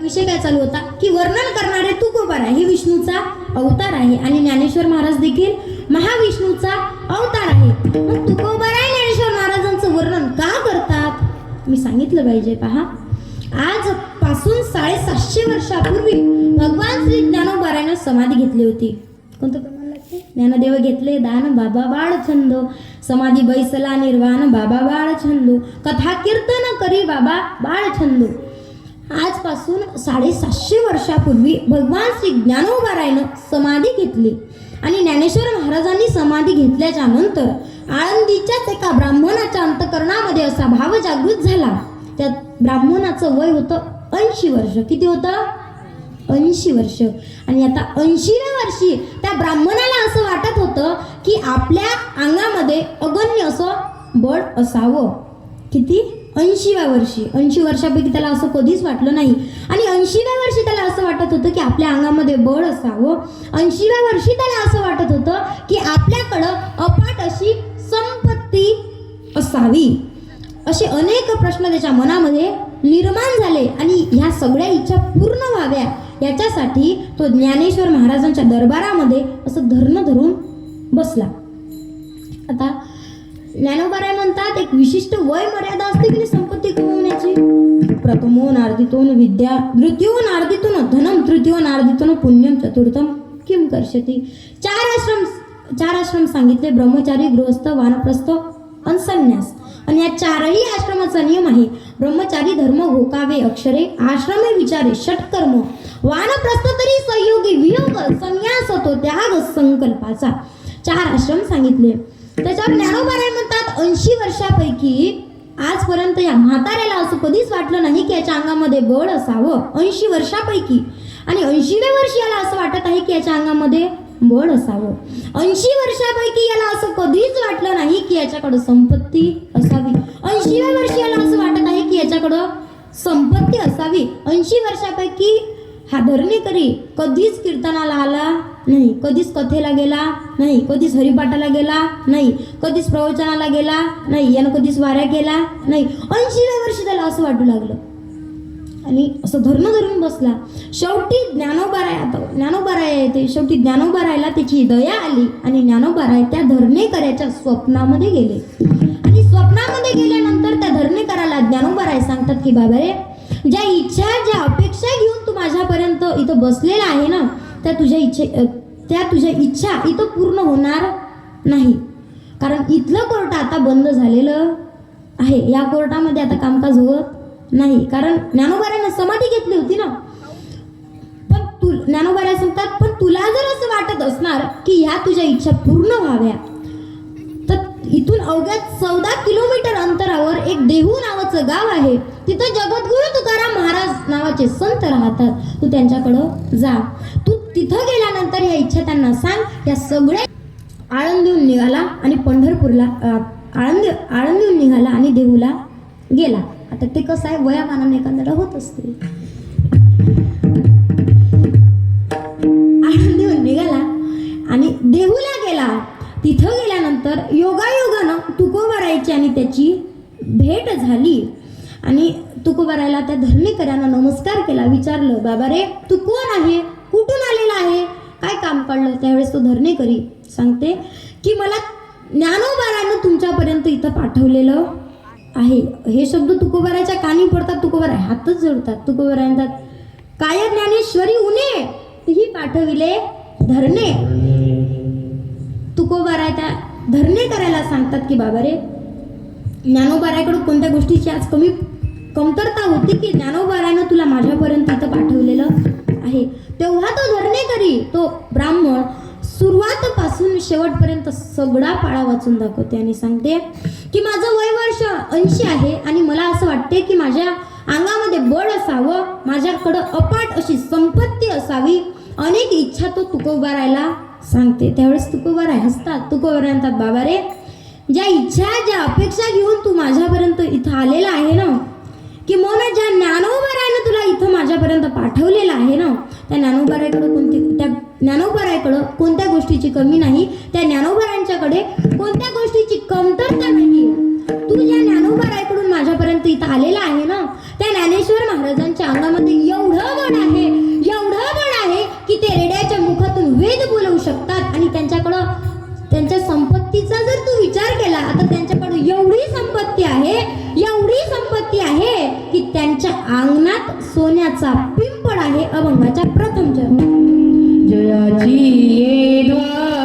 विषय काय चालू होता की वर्णन करणारे तुकोबार हे विष्णूचा अवतार आहे आणि ज्ञानेश्वर महाराज देखील महाविष्णूचा अवतार आहे. मग तुकोबाराय ज्ञानेश्वर महाराजांचं वर्णन का करतात मी सांगितलं पाहिजे. पहा, आजपासून 750 वर्षापूर्वी भगवान श्री ज्ञानोबारायनं समाधी घेतली होती. कोणतं प्रमाण लागते? ज्ञानदेव घेतले दान बाबा बाळ छंद, समाधी बैसला निर्वाण बाबा बाळ छंदो, कथा कीर्तन करी बाबा बाळ छंदो. आजपासून 750 वर्षापूर्वी भगवान श्री ज्ञानोबारायनं समाधी घेतली आणि ज्ञानेश्वर महाराजांनी समाधी घेतल्याच्या नंतर आळंदीच्याच एका ब्राह्मणाच्या अंतःकरणामध्ये असा भाव जागृत झाला. त्या ब्राह्मणाचं वय होतं 80 वर्ष. किती होतं? 80 वर्ष. आणि आता 80व्या वर्षी त्या ब्राह्मणाला असं वाटत होतं की आपल्या अंगामध्ये अगण्य असं बळ असावं. किती? 80व्या वर्षी. 80 वर्षापैकी त्याला असं कधीच वाटलं नाही. आणि 80व्या वर्षी त्याला असं वाटत होतं की आपल्या अंगामध्ये बळ असावं. 80व्या वर्षी त्याला असं वाटत होतं की आपल्याकडं अफाट अशी संपत्ती असावी. असे अनेक प्रश्न त्याच्या मनामध्ये निर्माण झाले आणि ह्या सगळ्या इच्छा पूर्ण व्हाव्या याच्यासाठी तो ज्ञानेश्वर महाराजांच्या दरबारामध्ये असं धरणं धरून बसला. आता ज्ञानोबाराय म्हणतात एक विशिष्ट वय मर्यादा असते की नाही संपत्ती कमवण्याची. प्रथमो नार्दितोन विद्या, द्वितीयो नार्दितोन धनम, तृतीयो नार्दितोन पुण्यम, चतुर्थम किम कर्षति. चार आश्रम सांगितले: ब्रह्मचारी, गृहस्थ, वानप्रस्थ आणि संन्यास. आणि या चारही आश्रमाचा नियम आहे ब्रह्मचारी धर्म घोकावे अक्षरे, आश्रमे विचारे षटकर्म, वानप्रस्थ तरी संयोगी वियोग, संन्यास तो त्याग संकल्पाचा. 4 आश्रम सांगितले. त्याच्यावर ज्ञानोबाराय म्हणतात 80 वर्षापैकी आजपर्यंत या म्हाताऱ्याला असं कधीच वाटलं नाही की याच्या अंगामध्ये बळ असावं. 80 वर्षापैकी. आणि 80व्या वर्षी याला असं वाटत आहे की याच्या अंगामध्ये बळ असावं. 80 वर्षापैकी याला असं कधीच वाटलं नाही की याच्याकडं संपत्ती असावी. 80व्या वर्षी याला असं वाटत आहे की याच्याकडं संपत्ती असावी. 80 वर्षापैकी हा धरणीकरी कधीच कीर्तनाला आला नाही, कधीच कथेला गेला नाही, कधीच हरिपाठाला गेला नाही, कधीच प्रवचनाला गेला नाही, यानं कधीच वाऱ्या केला नाही. 80व्या वर्षी त्याला असं वाटू लागलं आणि असं धरणं धरून बसला. शेवटी ज्ञानोबाराय येते. शेवटी ज्ञानोबारायला त्याची दया आली आणि ज्ञानोबाराय त्या धरणेकऱ्याच्या स्वप्नामध्ये गेले. आणि स्वप्नामध्ये गेल्यानंतर त्या धरणेकराला ज्ञानोबाराय सांगतात की बाबा रे, ज्या इच्छा, ज्या अपेक्षा घेऊन तू माझ्यापर्यंत इथं बसलेला आहे ना, त्या तुझ्या इच्छा इथं पूर्ण होणार नाही. कारण इथलं कोर्ट आता बंद झालेलं आहे. या कोर्टामध्ये आता कामकाज होत नाही. कारण ज्ञानोबारायनं समाधी घेतली होती ना. पण ज्ञानोबाराय सांगतात पण तुला जर असं वाटत असणार की ह्या तुझ्या इच्छा पूर्ण व्हाव्या तर इथून अवघ्या 14 किलोमीटर अंतरावर एक देहू नावाचं गाव आहे. तिथं जगद्गुरु तुकाराम महाराज नावाचे संत राहतात. तू त्यांच्याकडं जा. तू तिथं गेल्यानंतर या इच्छा त्यांना सांग. या सगळ्या आळंदीहून निघाला आणि पंढरपूरला आळंदीहून निघाला आणि देहूला गेला. आता ते कसं आहे, वयामानाने एखाद्याला होत असते. आळंदीहून निघाला आणि देहूला गेला. तिथं गेल्यानंतर योगायोगानं तुकोबारायची आणि त्याची भेट झाली. आणि तुकोबारायला त्या धरणीकरांना नमस्कार केला. विचारलं बाबा रे, तू कोण आहे, कुठून आलेला आहे, काय काम काढलं. त्यावेळेस तो धरणीकरी सांगते की मला ज्ञानोबारायनं तुमच्यापर्यंत इथं पाठवलेलं आहे. हे शब्द तुकोबारायच्या कानी पडतात. तुकोबाराय हातच जोडतात. तुकोबाराय म्हणतात काय ज्ञानेश्वरी उने ही पाठविले धरणे. तुकोबाराय त्या धरणे करायला सांगतात की बाबा रे, ज्ञानोबारायकडून कोणत्या गोष्टीची आज कमतरता होती की ज्ञानोबारायनं तुला माझ्यापर्यंत इथं पाठवलेलं आहे. तेव्हा तो धरणेकरी, तो ब्राह्मण सुरुवातपासून शेवटपर्यंत सगळा पाळा वाचून दाखवते आणि सांगते की माझं वय वर्ष 80 आहे आणि मला असं वाटते की माझ्या अंगामध्ये बळ असावं, माझ्याकडं अफाट अशी संपत्ती असावी. अनेक इच्छा तो तुकोबारायला सांगते. त्यावेळेस तुकोबाराय हसतात. तुकोबाराय म्हणतात बाबा रे, ज्या इच्छा, ज्या अपेक्षा घेऊन तू माझ्यापर्यंत इथं आलेला आहे ना, की मोना ज्या ज्ञानोबारायनं तुला इथं माझ्यापर्यंत पाठवलेलं आहे ना, त्या ज्ञानोबारायकडं कोणत्या गोष्टीची कमी नाही. त्या ज्ञानोबारायांच्याकडे कोणत्या गोष्टीची कमतरता नाही. तू ज्या ज्ञानोबारायकडून माझ्यापर्यंत इथं आलेला आहे ना, त्या ज्ञानेश्वर महाराजांच्या अंगामध्ये एवढं बळ अंगणात सोन्याचा पिंपळ आहे अभंगाच्या प्रथम चरण. जयाची ये द्वार